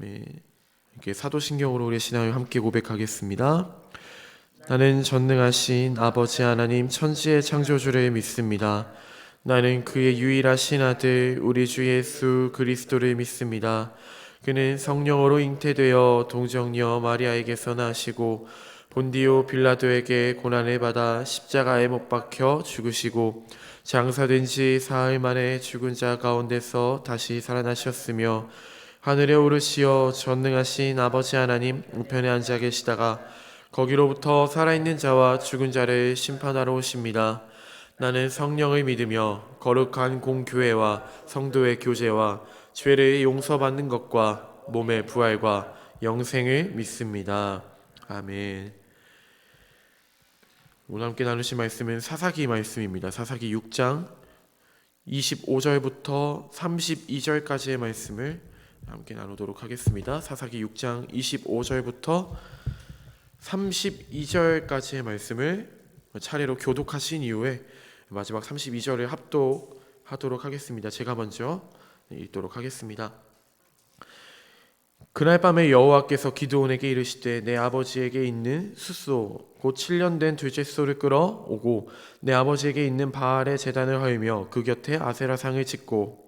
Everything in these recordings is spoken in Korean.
아멘. 이렇게 사도신경으로 우리 신앙을 함께 고백하겠습니다. 나는 전능하신 아버지 하나님 천지의 창조주를 믿습니다. 나는 그의 유일하신 아들 우리 주 예수 그리스도를 믿습니다. 그는 성령으로 잉태되어 동정녀 마리아에게서 나시고 본디오 빌라도에게 고난을 받아 십자가에 못 박혀 죽으시고 장사된 지 사흘 만에 죽은 자 가운데서 다시 살아나셨으며 하늘에 오르시어 전능하신 아버지 하나님 우편에 앉아 계시다가 거기로부터 살아있는 자와 죽은 자를 심판하러 오십니다. 나는 성령을 믿으며 거룩한 공교회와 성도의 교제와 죄를 용서받는 것과 몸의 부활과 영생을 믿습니다. 아멘. 오늘 함께 나누실 말씀은 사사기 말씀입니다. 사사기 6장 25절부터 32절까지의 말씀을 함께 나누도록 하겠습니다. 사사기 6장 25절부터 32절까지의 말씀을 차례로 교독하신 이후에 마지막 32절을 합독하도록 하겠습니다. 제가 먼저 읽도록 하겠습니다. 그날 밤에 여호와께서 기드온에게 이르시되 내 아버지에게 있는 숫소 곧 7년 된 둘째 소를 끌어오고 내 아버지에게 있는 바알의 제단을 하이며 그 곁에 아세라상을 짓고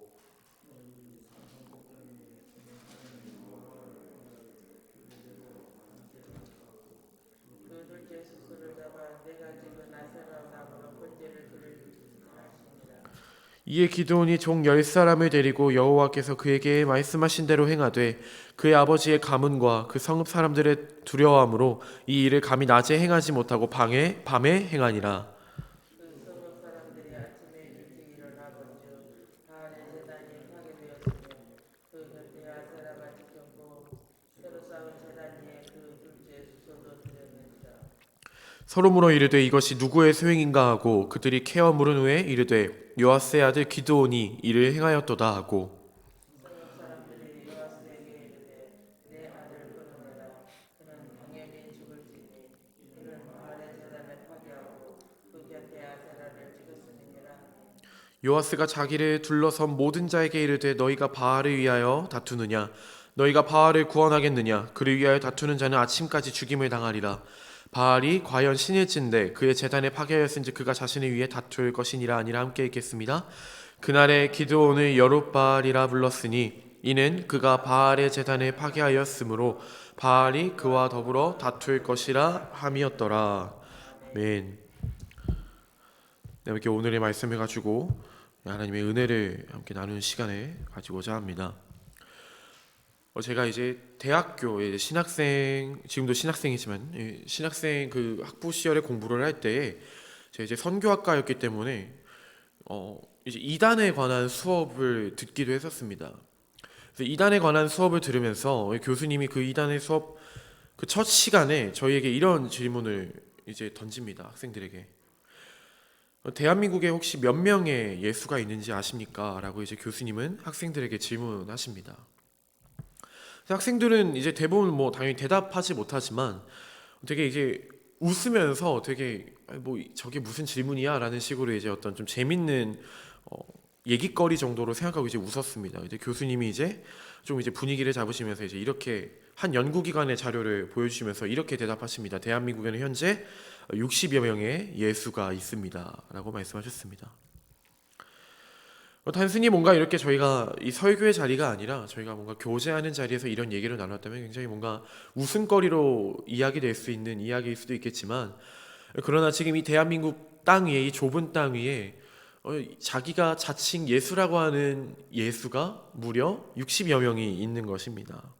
이에 기드온이 종 10사람을 데리고 여호와께서 그에게 말씀하신 대로 행하되 그의 아버지의 가문과 그 성읍 사람들의 두려워함으로 이 일을 감히 낮에 행하지 못하고 밤에 행하니라. 그 성읍 사람들이 아침에 일찍 일어나 본즉 바알의 제단이 파괴되었으며 그 곁에 아세라가 지켰고 새로 쌓은 제단 위에 그 둘째 수소도 드렸는지라. 서로 물어 이르되 이것이 누구의 소행인가 하고 그들이 캐어 물은 후에 이르되 요아스의 아들 기드온이 이를 행하였도다 하고 성읍 사람들이 요아스에게 이르되 내 아들 끊어내라. 그는 당연히 죽을지니 그는 바알의 제단을 파괴하고 그 곁에 아세라를 찍었음이니라. 요아스가 자기를 둘러선 모든 자에게 이르되 너희가 바알을 위하여 다투느냐 너희가 바알을 구원하겠느냐 그를 위하여 다투는 자는 아침까지 죽임을 당하리라. 바알이 과연 신일진데 그의 제단에 파괴하였은지 그가 자신을 위해 다툴 것이니라. 아니라 함께 읽겠습니다. 그날에 기드온을 여룻바알이라 불렀으니 이는 그가 바알의 제단에 파괴하였으므로 바알이 그와 더불어 다툴 것이라 함이었더라. 아멘. 이렇게 오늘의 말씀을 가지고 하나님의 은혜를 함께 나누는 시간을 가지고자 합니다. 제가 이제 대학교 신학생, 지금도 신학생이지만 신학생 그 학부 시절에 공부를 할 때에 제가 이제 선교학과였기 때문에 이제 이단에 관한 수업을 듣기도 했었습니다. 그래서 이단에 관한 수업을 들으면서 교수님이 그 이단의 수업 그 첫 시간에 저희에게 이런 질문을 이제 던집니다. 학생들에게. 대한민국에 혹시 몇 명의 예수가 있는지 아십니까? 라고 이제 교수님은 학생들에게 질문하십니다. 학생들은 이제 대부분 뭐 당연히 대답하지 못하지만 되게 이제 웃으면서 되게 뭐 저게 무슨 질문이야? 라는 식으로 이제 어떤 좀 재밌는 얘기거리 정도로 생각하고 이제 웃었습니다. 이제 교수님이 이제 좀 이제 분위기를 잡으시면서 이제 이렇게 한 연구기관의 자료를 보여주시면서 이렇게 대답하십니다. 대한민국에는 현재 60여 명의 예수가 있습니다. 라고 말씀하셨습니다. 단순히 뭔가 이렇게 저희가 이 설교의 자리가 아니라 저희가 뭔가 교제하는 자리에서 이런 얘기를 나눴다면 굉장히 뭔가 웃음거리로 이야기될 수 있는 이야기일 수도 있겠지만 그러나 지금 이 대한민국 땅 위에 이 좁은 땅 위에 자기가 자칭 예수라고 하는 예수가 무려 60여 명이 있는 것입니다.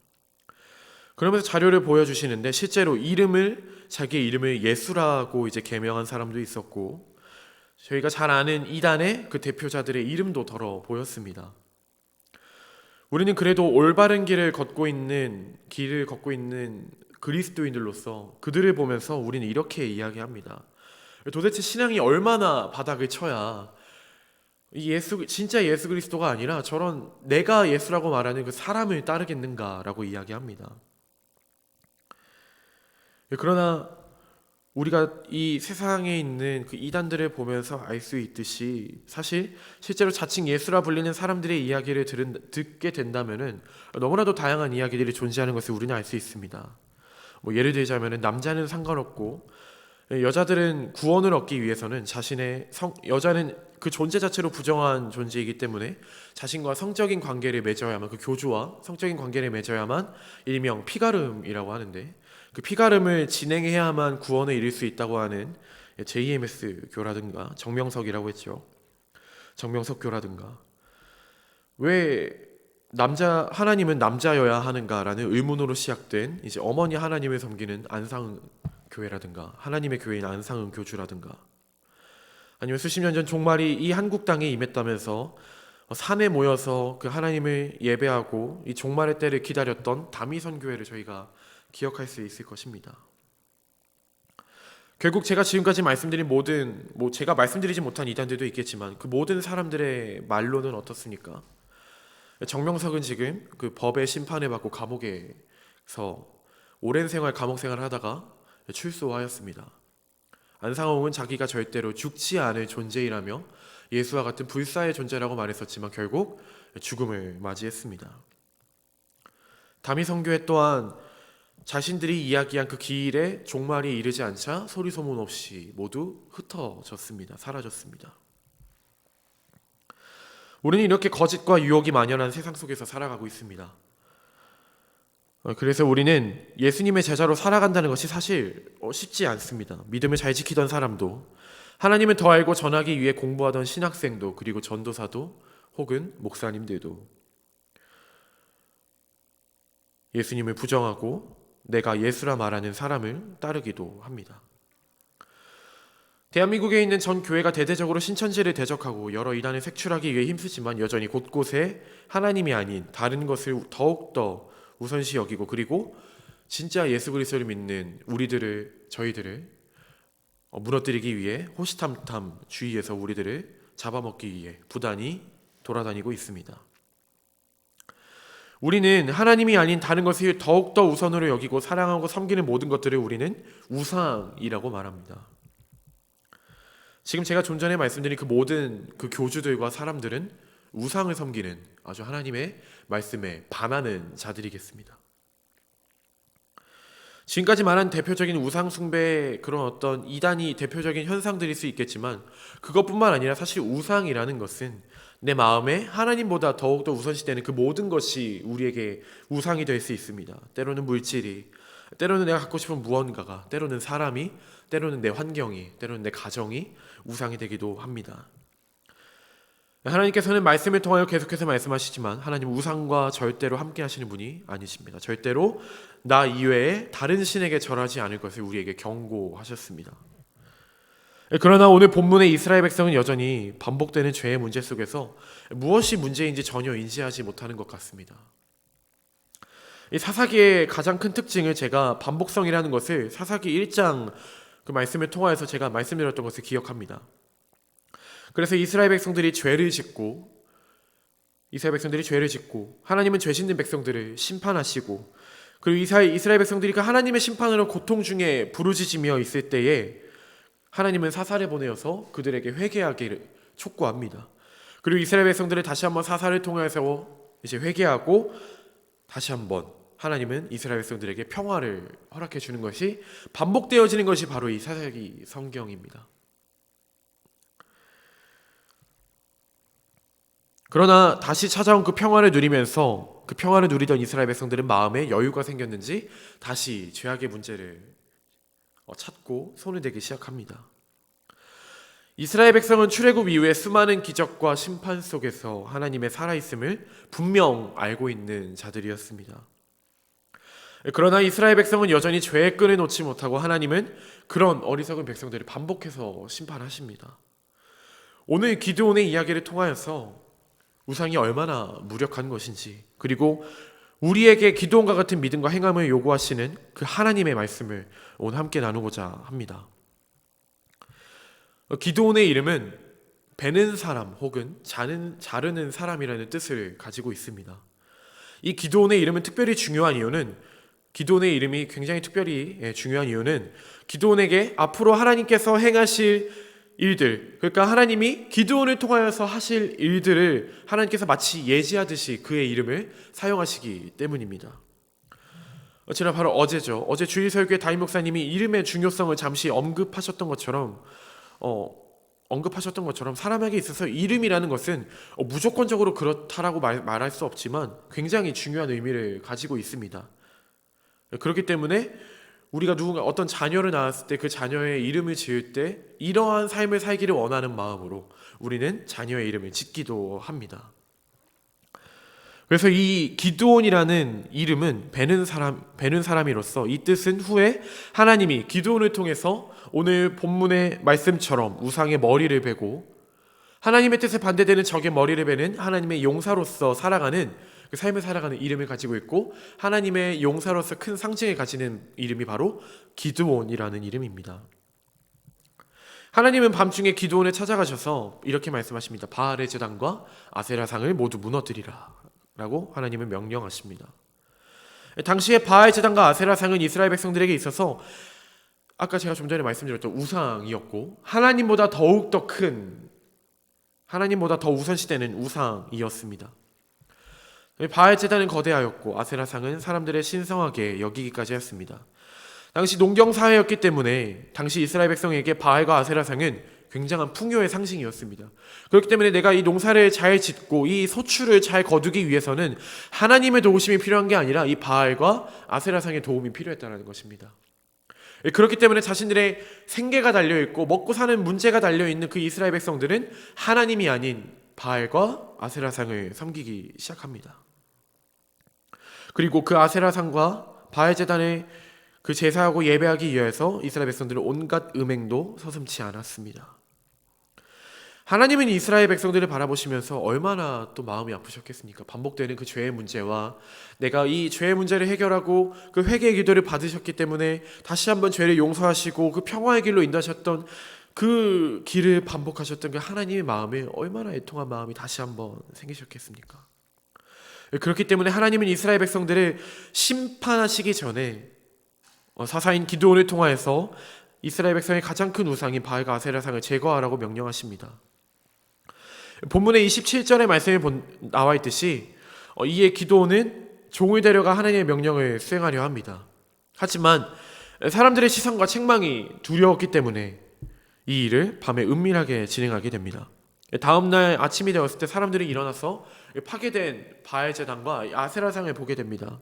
그러면서 자료를 보여주시는데 실제로 자기의 이름을 예수라고 이제 개명한 사람도 있었고 저희가 잘 아는 이단의 그 대표자들의 이름도 더러 보였습니다. 우리는 그래도 올바른 길을 걷고 있는 그리스도인들로서 그들을 보면서 우리는 이렇게 이야기합니다. 도대체 신앙이 얼마나 바닥을 쳐야 진짜 예수 그리스도가 아니라 저런 내가 예수라고 말하는 그 사람을 따르겠는가라고 이야기합니다. 그러나 우리가 이 세상에 있는 그 이단들을 보면서 알 수 있듯이 사실 실제로 자칭 예수라 불리는 사람들의 이야기를 듣게 된다면은 너무나도 다양한 이야기들이 존재하는 것을 우리는 알 수 있습니다. 뭐 예를 들자면은 남자는 상관없고 여자들은 구원을 얻기 위해서는 여자는 그 존재 자체로 부정한 존재이기 때문에 자신과 성적인 관계를 맺어야만, 그 교주와 성적인 관계를 맺어야만 일명 피가름이라고 하는데, 그 피가름을 진행해야만 구원을 이룰 수 있다고 하는 JMS 교라든가 정명석이라고 했죠. 정명석 교라든가. 왜 하나님은 남자여야 하는가라는 의문으로 시작된 이제 어머니 하나님을 섬기는 안상 교회라든가 하나님의 교회인 안상은 교주라든가, 아니면 수십 년 전 종말이 이 한국 땅에 임했다면서 산에 모여서 그 하나님을 예배하고 이 종말의 때를 기다렸던 다미선 교회를 저희가 기억할 수 있을 것입니다. 결국 제가 지금까지 말씀드린 제가 말씀드리지 못한 이단들도 있겠지만 그 모든 사람들의 말로는 어떻습니까? 정명석은 지금 그 법의 심판을 받고 감옥에서 오랜 감옥 생활을 하다가 출소하였습니다. 안상홍은 자기가 절대로 죽지 않을 존재이라며 예수와 같은 불사의 존재라고 말했었지만 결국 죽음을 맞이했습니다. 다미선교회 또한 자신들이 이야기한 그 기일에 종말이 이르지 않자 소리 소문 없이 모두 흩어졌습니다. 사라졌습니다. 우리는 이렇게 거짓과 유혹이 만연한 세상 속에서 살아가고 있습니다. 그래서 우리는 예수님의 제자로 살아간다는 것이 사실 쉽지 않습니다. 믿음을 잘 지키던 사람도, 하나님을 더 알고 전하기 위해 공부하던 신학생도, 그리고 전도사도 혹은 목사님들도 예수님을 부정하고 내가 예수라 말하는 사람을 따르기도 합니다. 대한민국에 있는 전 교회가 대대적으로 신천지를 대적하고 여러 이단을 색출하기 위해 힘쓰지만 여전히 곳곳에 하나님이 아닌 다른 것을 더욱더 우선시 여기고, 그리고 진짜 예수 그리스도를 믿는 저희들을 무너뜨리기 위해 호시탐탐 주위에서 우리들을 잡아먹기 위해 부단히 돌아다니고 있습니다. 우리는 하나님이 아닌 다른 것을 더욱더 우선으로 여기고 사랑하고 섬기는 모든 것들을 우리는 우상이라고 말합니다. 지금 제가 좀 전에 말씀드린 그 모든 그 교주들과 사람들은 우상을 섬기는 아주 하나님의 말씀에 반하는 자들이겠습니다. 지금까지 말한 대표적인 우상 숭배의 그런 어떤 이단이 대표적인 현상들일 수 있겠지만, 그것뿐만 아니라 사실 우상이라는 것은 내 마음에 하나님보다 더욱더 우선시되는 그 모든 것이 우리에게 우상이 될 수 있습니다. 때로는 물질이, 때로는 내가 갖고 싶은 무언가가, 때로는 사람이, 때로는 내 환경이, 때로는 내 가정이 우상이 되기도 합니다. 하나님께서는 말씀을 통하여 계속해서 말씀하시지만 하나님 우상과 절대로 함께 하시는 분이 아니십니다. 절대로 나 이외에 다른 신에게 절하지 않을 것을 우리에게 경고하셨습니다. 그러나 오늘 본문의 이스라엘 백성은 여전히 반복되는 죄의 문제 속에서 무엇이 문제인지 전혀 인지하지 못하는 것 같습니다. 이 사사기의 가장 큰 특징을 제가 반복성이라는 것을 사사기 1장 그 말씀을 통하여서 제가 말씀드렸던 것을 기억합니다. 그래서 이스라엘 백성들이 죄를 짓고 하나님은 죄 짓는 백성들을 심판하시고, 그리고 이스라엘 백성들이 그 하나님의 심판으로 고통 중에 부르짖으며 있을 때에 하나님은 사사를 보내어서 그들에게 회개하기를 촉구합니다. 그리고 이스라엘 백성들을 다시 한번 사사를 통해서 이제 회개하고 다시 한번 하나님은 이스라엘 백성들에게 평화를 허락해 주는 것이 반복되어지는 것이 바로 이 사사기 성경입니다. 그러나 다시 찾아온 그 평화를 누리면서 그 평화를 누리던 이스라엘 백성들은 마음에 여유가 생겼는지 다시 죄악의 문제를 찾고 손을 대기 시작합니다. 이스라엘 백성은 출애굽 이후에 수많은 기적과 심판 속에서 하나님의 살아있음을 분명 알고 있는 자들이었습니다. 그러나 이스라엘 백성은 여전히 죄의 끈을 놓지 못하고 하나님은 그런 어리석은 백성들을 반복해서 심판하십니다. 오늘 기드온의 이야기를 통하여서 우상이 얼마나 무력한 것인지, 그리고 우리에게 기드온과 같은 믿음과 행함을 요구하시는 그 하나님의 말씀을 오늘 함께 나누고자 합니다. 기드온의 이름은 베는 사람 혹은 자르는 사람이라는 뜻을 가지고 있습니다. 이 기드온의 이름은 특별히 중요한 이유는 기드온의 이름이 굉장히 특별히 중요한 이유는 기드온에게 앞으로 하나님께서 행하실 일들, 그러니까 하나님이 기드온을 통하여서 하실 일들을 하나님께서 마치 예지하듯이 그의 이름을 사용하시기 때문입니다. 지난 바로 어제죠. 어제 주일설교의 담임 목사님이 이름의 중요성을 잠시 언급하셨던 것처럼 사람에게 있어서 이름이라는 것은 무조건적으로 그렇다라고 말할 수 없지만 굉장히 중요한 의미를 가지고 있습니다. 그렇기 때문에 우리가 어떤 자녀를 낳았을 때 그 자녀의 이름을 지을 때 이러한 삶을 살기를 원하는 마음으로 우리는 자녀의 이름을 짓기도 합니다. 그래서 이 기드온이라는 이름은 베는 사람이로서 이 뜻은 후에 하나님이 기드온을 통해서 오늘 본문의 말씀처럼 우상의 머리를 베고 하나님의 뜻에 반대되는 적의 머리를 베는 하나님의 용사로서 살아가는 그 삶을 살아가는 이름을 가지고 있고 하나님의 용사로서 큰 상징을 가지는 이름이 바로 기드온이라는 이름입니다. 하나님은 밤중에 기드온을 찾아가셔서 이렇게 말씀하십니다. 바알의 제단과 아세라상을 모두 무너뜨리라 라고 하나님은 명령하십니다. 당시에 바알 제단과 아세라상은 이스라엘 백성들에게 있어서 아까 제가 좀 전에 말씀드렸던 우상이었고 하나님보다 더 우선시되는 우상이었습니다. 바알 제단은 거대하였고 아세라상은 사람들의 신성하게 여기기까지 했습니다. 당시 농경 사회였기 때문에 당시 이스라엘 백성에게 바알과 아세라상은 굉장한 풍요의 상징이었습니다. 그렇기 때문에 내가 이 농사를 잘 짓고 이 소출을 잘 거두기 위해서는 하나님의 도우심이 필요한 게 아니라 이 바알과 아세라상의 도움이 필요했다는 것입니다. 그렇기 때문에 자신들의 생계가 달려있고 먹고 사는 문제가 달려있는 그 이스라엘 백성들은 하나님이 아닌 바알과 아세라상을 섬기기 시작합니다. 그리고 그 아세라상과 바알 제단에 그 제사하고 예배하기 위해서 이스라엘 백성들은 온갖 음행도 서슴지 않았습니다. 하나님은 이스라엘 백성들을 바라보시면서 얼마나 또 마음이 아프셨겠습니까? 반복되는 그 죄의 문제와 내가 이 죄의 문제를 해결하고 그 회개의 기도를 받으셨기 때문에 다시 한번 죄를 용서하시고 그 평화의 길로 인도하셨던 그 길을 반복하셨던 그 하나님의 마음에 얼마나 애통한 마음이 다시 한번 생기셨겠습니까? 그렇기 때문에 하나님은 이스라엘 백성들을 심판하시기 전에 사사인 기드온을 통하여서 이스라엘 백성의 가장 큰 우상인 바알과 아세라상을 제거하라고 명령하십니다. 본문의 27절의 말씀에 나와 있듯이 이에 기드온은 종을 데려가 하나님의 명령을 수행하려 합니다. 하지만 사람들의 시선과 책망이 두려웠기 때문에 이 일을 밤에 은밀하게 진행하게 됩니다. 다음날 아침이 되었을 때 사람들이 일어나서 파괴된 바알 제단과 아세라상을 보게 됩니다.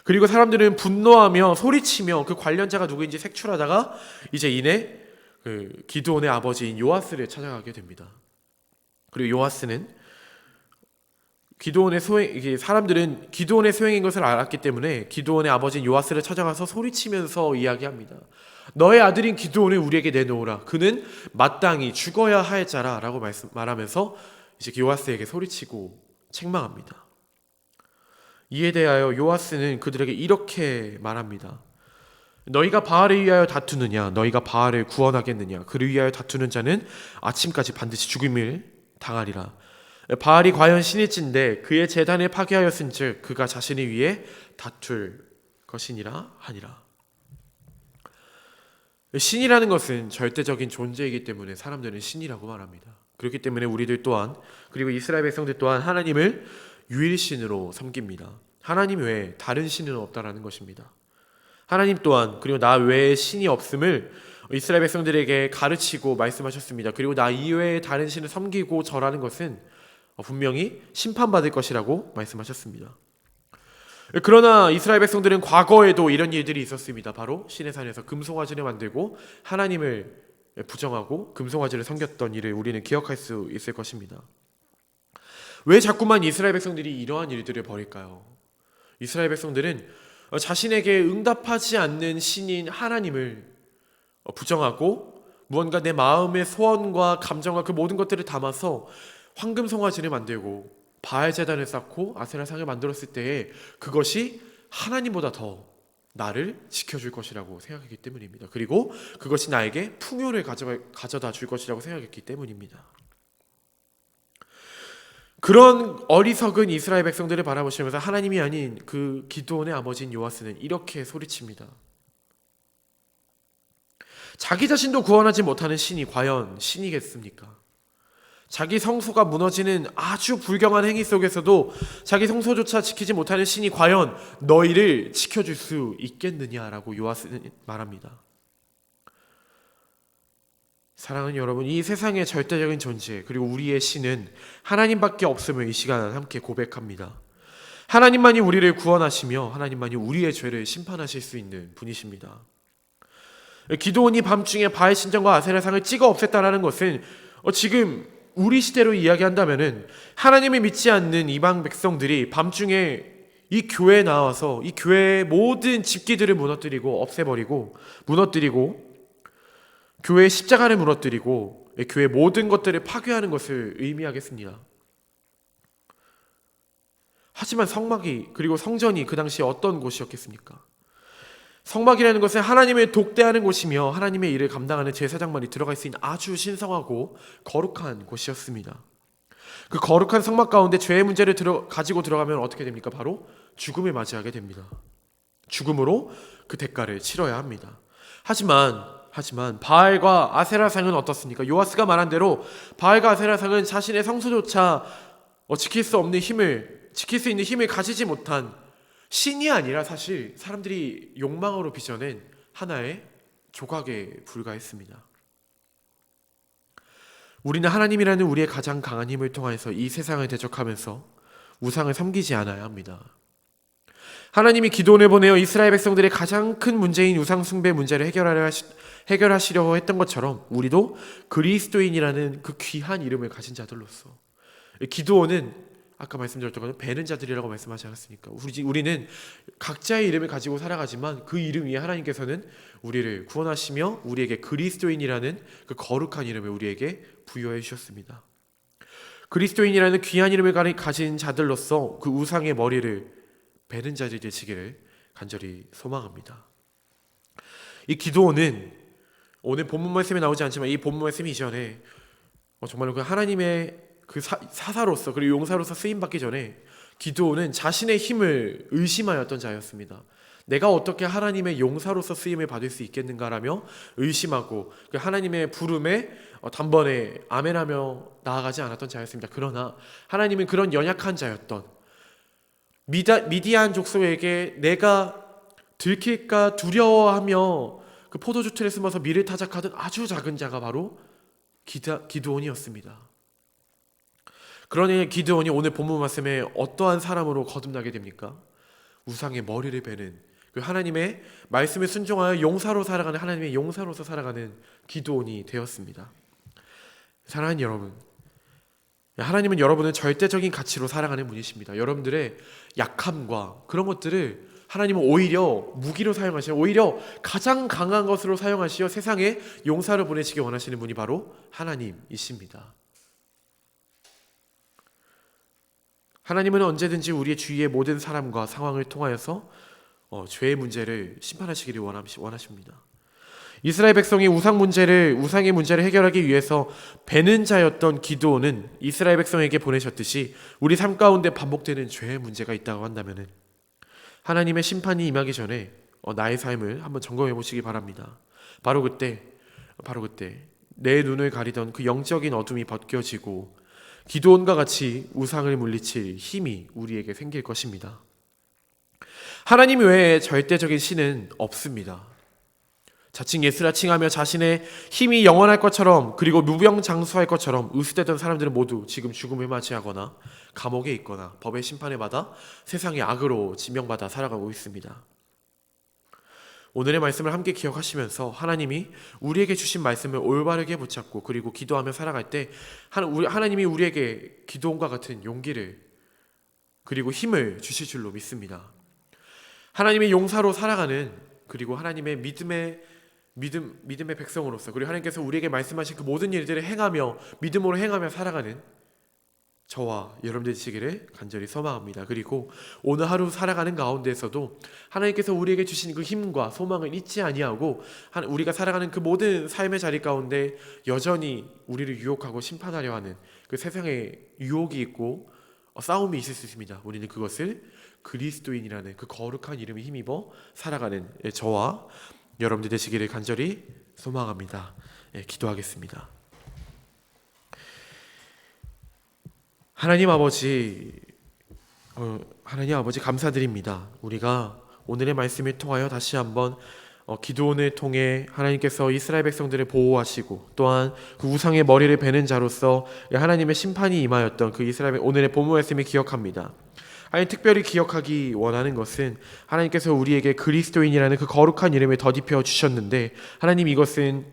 그리고 사람들은 분노하며 소리치며 그 관련자가 누구인지 색출하다가 이제 이내 그 기드온의 아버지인 요아스를 찾아가게 됩니다. 그리고 요아스는 사람들은 기드온의 소행인 것을 알았기 때문에 기드온의 아버지인 요아스를 찾아가서 소리치면서 이야기합니다. 너의 아들인 기드온을 우리에게 내놓으라. 그는 마땅히 죽어야 할 자라라고 말하면서 이제 요아스에게 소리치고 책망합니다. 이에 대하여 요아스는 그들에게 이렇게 말합니다. 너희가 바알을 위하여 다투느냐? 너희가 바알을 구원하겠느냐? 그를 위하여 다투는 자는 아침까지 반드시 죽임을 당하리라. 바알이 과연 신일진데 그의 제단을 파괴하였은즉 그가 자신을 위해 다툴 것이니라 하니라. 신이라는 것은 절대적인 존재이기 때문에 사람들은 신이라고 말합니다. 그렇기 때문에 우리들 또한 그리고 이스라엘 백성들 또한 하나님을 유일신으로 섬깁니다. 하나님 외에 다른 신은 없다라는 것입니다. 하나님 또한 그리고 나 외에 신이 없음을 이스라엘 백성들에게 가르치고 말씀하셨습니다. 그리고 나 이외에 다른 신을 섬기고 절하는 것은 분명히 심판받을 것이라고 말씀하셨습니다. 그러나 이스라엘 백성들은 과거에도 이런 일들이 있었습니다. 바로 시내산에서 금송아지를 만들고 하나님을 부정하고 금송아지를 섬겼던 일을 우리는 기억할 수 있을 것입니다. 왜 자꾸만 이스라엘 백성들이 이러한 일들을 벌일까요? 이스라엘 백성들은 자신에게 응답하지 않는 신인 하나님을 부정하고 무언가 내 마음의 소원과 감정과 그 모든 것들을 담아서 황금 송아지를 만들고 바알 제단을 쌓고 아세라상을 만들었을 때에 그것이 하나님보다 더 나를 지켜줄 것이라고 생각했기 때문입니다. 그리고 그것이 나에게 풍요를 가져다 줄 것이라고 생각했기 때문입니다. 그런 어리석은 이스라엘 백성들을 바라보시면서 하나님이 아닌 그 기드온의 아버지인 요아스는 이렇게 소리칩니다. 자기 자신도 구원하지 못하는 신이 과연 신이겠습니까? 자기 성소가 무너지는 아주 불경한 행위 속에서도 자기 성소조차 지키지 못하는 신이 과연 너희를 지켜줄 수 있겠느냐라고 요아스는 말합니다. 사랑하는 여러분, 이 세상의 절대적인 존재 그리고 우리의 신은 하나님밖에 없음을 이 시간 함께 고백합니다. 하나님만이 우리를 구원하시며 하나님만이 우리의 죄를 심판하실 수 있는 분이십니다. 기드온이 밤중에 바알 신전과 아세라상을 찍어 없앴다라는 것은 지금 우리 시대로 이야기한다면은 하나님을 믿지 않는 이방 백성들이 밤중에 이 교회에 나와서 이 교회의 모든 집기들을 무너뜨리고 무너뜨리고 교회의 십자가를 무너뜨리고 교회의 모든 것들을 파괴하는 것을 의미하겠습니다. 하지만 성막이 그리고 성전이 그 당시에 어떤 곳이었겠습니까? 성막이라는 것은 하나님을 독대하는 곳이며 하나님의 일을 감당하는 제사장만이 들어갈 수 있는 아주 신성하고 거룩한 곳이었습니다. 그 거룩한 성막 가운데 죄의 문제를 가지고 들어가면 어떻게 됩니까? 바로 죽음을 맞이하게 됩니다. 죽음으로 그 대가를 치러야 합니다. 하지만 바알과 아세라상은 어떻습니까? 요아스가 말한 대로 바알과 아세라상은 자신의 성소조차 지킬 수 있는 힘을 가지지 못한 신이 아니라 사실 사람들이 욕망으로 빚어낸 하나의 조각에 불과했습니다. 우리는 하나님이라는 우리의 가장 강한 힘을 통해서 이 세상을 대적하면서 우상을 섬기지 않아야 합니다. 하나님이 기드온을 보내어 이스라엘 백성들의 가장 큰 문제인 우상 숭배 문제를 해결하시려고 했던 것처럼 우리도 그리스도인이라는 그 귀한 이름을 가진 자들로서, 기드온은 아까 말씀드렸던 것은 배는 자들이라고 말씀하지 않았습니까? 우리는 각자의 이름을 가지고 살아가지만 그 이름 위에 하나님께서는 우리를 구원하시며 우리에게 그리스도인이라는 그 거룩한 이름을 우리에게 부여해 주셨습니다. 그리스도인이라는 귀한 이름을 가진 자들로서 그 우상의 머리를 베는 자들이 되시기를 간절히 소망합니다. 이 기드온은 오늘 본문 말씀에 나오지 않지만 이 본문 말씀 이전에 정말로 그 하나님의 그 사사로서 그리고 용사로서 쓰임받기 전에 기드온은 자신의 힘을 의심하였던 자였습니다. 내가 어떻게 하나님의 용사로서 쓰임을 받을 수 있겠는가라며 의심하고 그 하나님의 부름에 단번에 아멘하며 나아가지 않았던 자였습니다. 그러나 하나님은 그런 연약한 자였던 미디안 족속에게 내가 들킬까 두려워하며 그 포도주 틀에 숨어서 밀을 타작하던 아주 작은 자가 바로 기드온이었습니다. 그러니 기드온이 오늘 본문 말씀에 어떠한 사람으로 거듭나게 됩니까? 우상의 머리를 베는 그 하나님의 말씀에 순종하여 용사로 살아가는 하나님의 용사로서 살아가는 기드온이 되었습니다. 사랑하는 여러분, 하나님은 여러분을 절대적인 가치로 살아가는 분이십니다. 여러분들의 약함과 그런 것들을 하나님은 오히려 무기로 사용하시고 오히려 가장 강한 것으로 사용하시어 세상에 용사를 보내시기 원하시는 분이 바로 하나님이십니다. 하나님은 언제든지 우리의 주위의 모든 사람과 상황을 통하여서 죄의 문제를 심판하시기를 원하십니다. 이스라엘 백성이 우상의 문제를 해결하기 위해서 베는 자였던 기드온은 이스라엘 백성에게 보내셨듯이 우리 삶 가운데 반복되는 죄의 문제가 있다고 한다면 하나님의 심판이 임하기 전에 나의 삶을 한번 점검해 보시기 바랍니다. 바로 그때 내 눈을 가리던 그 영적인 어둠이 벗겨지고 기드온과 같이 우상을 물리칠 힘이 우리에게 생길 것입니다. 하나님 외에 절대적인 신은 없습니다. 자칭 예수라 칭하며 자신의 힘이 영원할 것처럼 그리고 무병장수할 것처럼 의수되던 사람들은 모두 지금 죽음을 맞이하거나 감옥에 있거나 법의 심판을 받아 세상의 악으로 지명받아 살아가고 있습니다. 오늘의 말씀을 함께 기억하시면서 하나님이 우리에게 주신 말씀을 올바르게 붙잡고 그리고 기도하며 살아갈 때 하나님이 우리에게 기드온과 같은 용기를 그리고 힘을 주실 줄로 믿습니다. 하나님의 용사로 살아가는 그리고 하나님의 믿음의 백성으로서 그리고 하나님께서 우리에게 말씀하신 그 모든 일들을 행하며 믿음으로 행하며 살아가는 저와 여러분들 되시기를 간절히 소망합니다. 그리고 오늘 하루 살아가는 가운데에서도 하나님께서 우리에게 주신 그 힘과 소망을 잊지 아니하고 우리가 살아가는 그 모든 삶의 자리 가운데 여전히 우리를 유혹하고 심판하려 하는 그 세상의 유혹이 있고 싸움이 있을 수 있습니다. 우리는 그것을 그리스도인이라는 그 거룩한 이름에 힘입어 살아가는 저와 여러분들 되시기를 간절히 소망합니다. 기도하겠습니다. 하나님 아버지, 감사드립니다. 우리가 오늘의 말씀을 통하여 다시 한번 기도원을 통해 하나님께서 이스라엘 백성들을 보호하시고 또한 그 우상의 머리를 베는 자로서 하나님의 심판이 임하였던 그 이스라엘 오늘의 본문 말씀을 기억합니다. 하나님 특별히 기억하기 원하는 것은 하나님께서 우리에게 그리스도인이라는 그 거룩한 이름을 덧입혀 주셨는데 하나님 이것은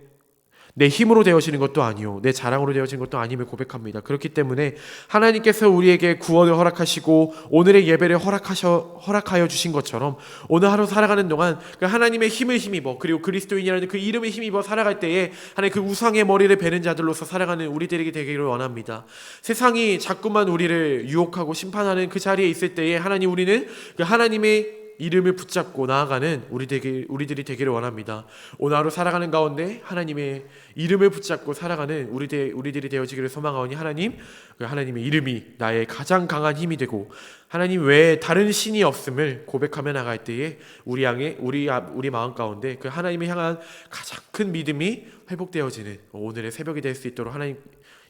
내 힘으로 되어지는 것도 아니요 내 자랑으로 되어지는 것도 아님을 고백합니다. 그렇기 때문에 하나님께서 우리에게 구원을 허락하시고 오늘의 예배를 허락하여 주신 것처럼 오늘 하루 살아가는 동안 그 하나님의 힘을 힘입어 그리고 그리스도인이라는 그 이름을 힘입어 살아갈 때에 하나님 그 우상의 머리를 베는 자들로서 살아가는 우리들에게 되기를 원합니다. 세상이 자꾸만 우리를 유혹하고 심판하는 그 자리에 있을 때에 하나님 우리는 그 하나님의 이름을 붙잡고 나아가는 우리들이 되기를 원합니다. 오늘 하루 살아가는 가운데 하나님의 이름을 붙잡고 살아가는 우리들이 되어지기를 소망하오니 하나님의 이름이 나의 가장 강한 힘이 되고 하나님 외에 다른 신이 없음을 고백하며 나갈 때에 우리 마음 가운데 그 하나님을 향한 가장 큰 믿음이 회복되어지는 오늘의 새벽이 될 수 있도록 하나님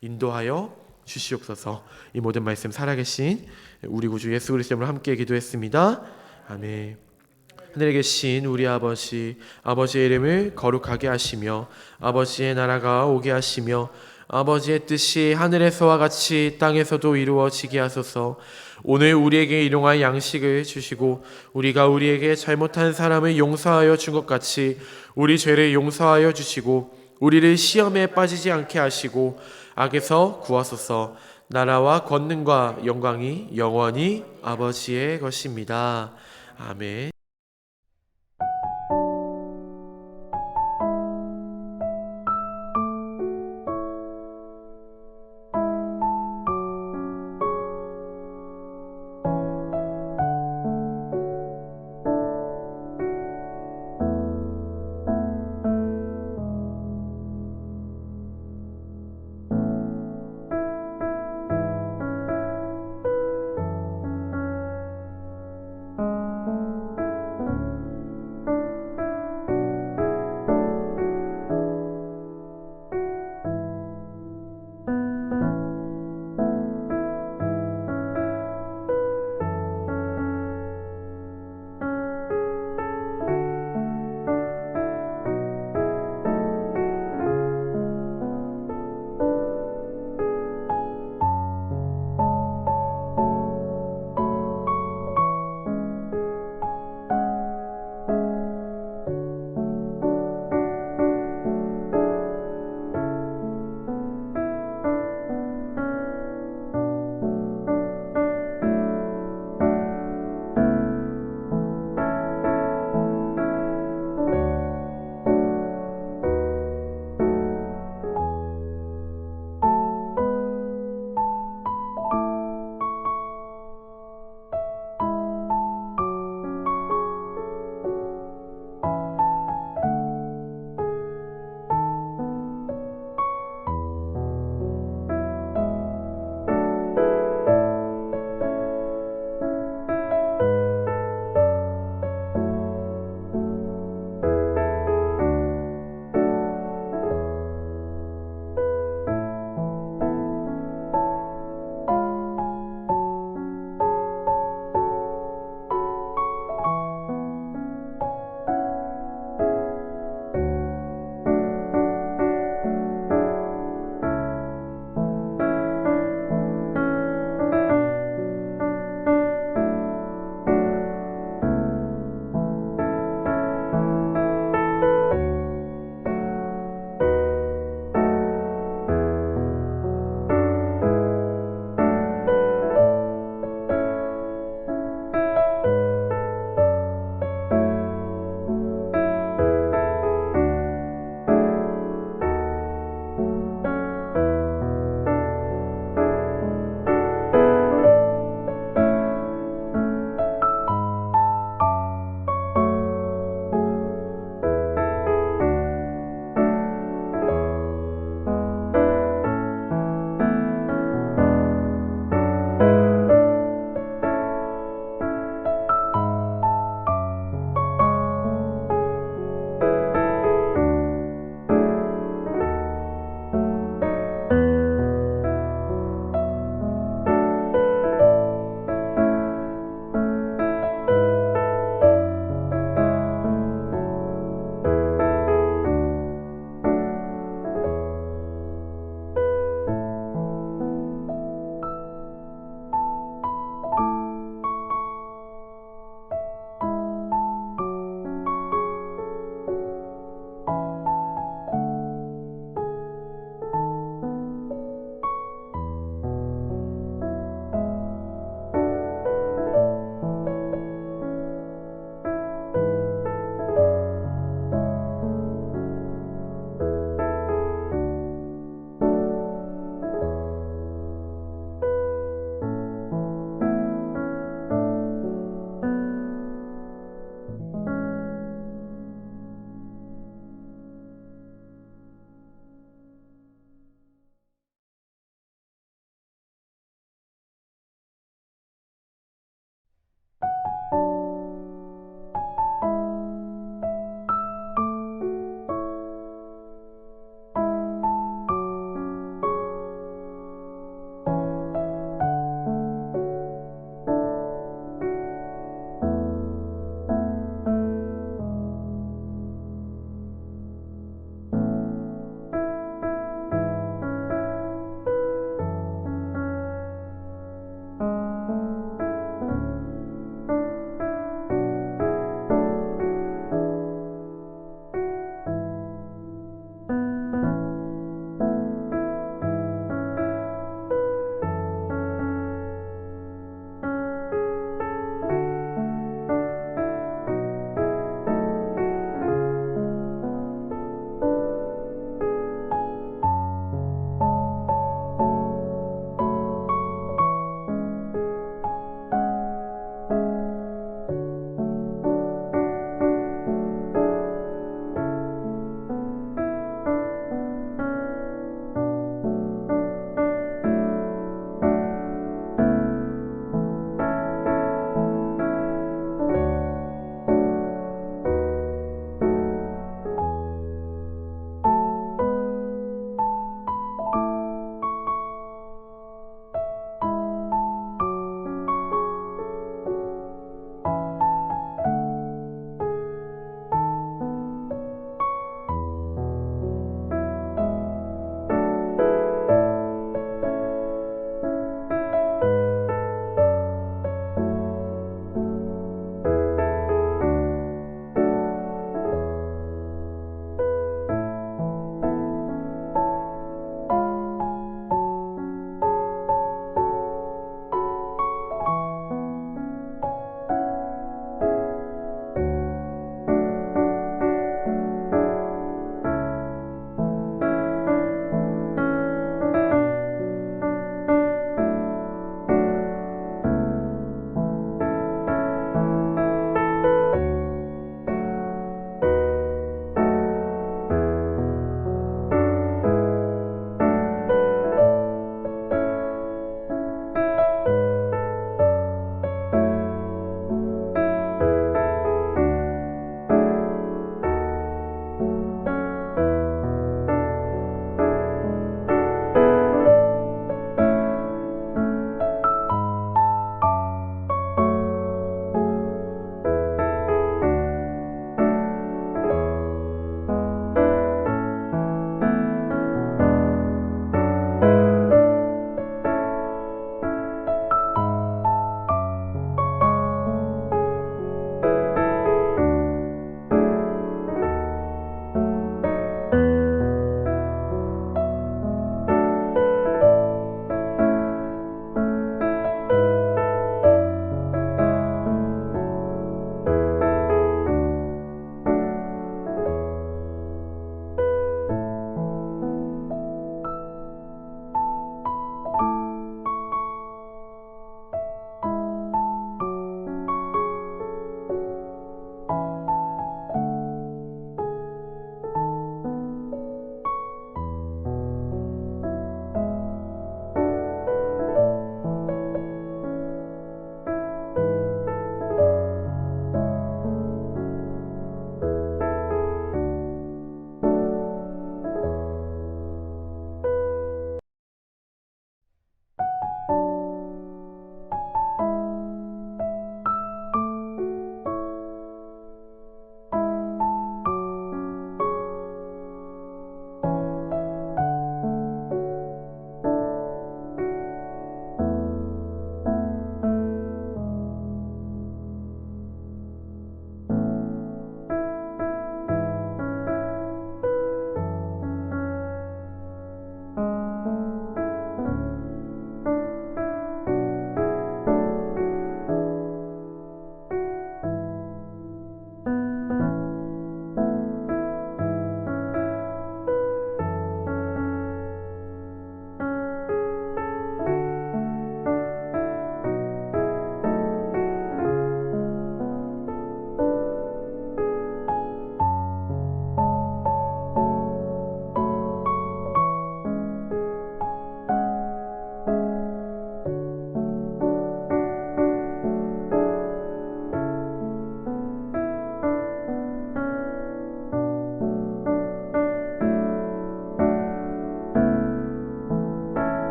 인도하여 주시옵소서. 이 모든 말씀 살아계신 우리 구주 예수 그리스도 이름으로 함께 기도했습니다. 아멘. 하늘에 계신 우리 아버지의 이름을 거룩하게 하시며 아버지의 나라가 오게 하시며 아버지의 뜻이 하늘에서와 같이 땅에서도 이루어지게 하소서. 오늘 우리에게 일용할 양식을 주시고 우리가 우리에게 잘못한 사람을 용서하여 준 것 같이 우리 죄를 용서하여 주시고 우리를 시험에 빠지지 않게 하시고 악에서 구하소서. 나라와 권능과 영광이 영원히 아버지의 것입니다. 아멘.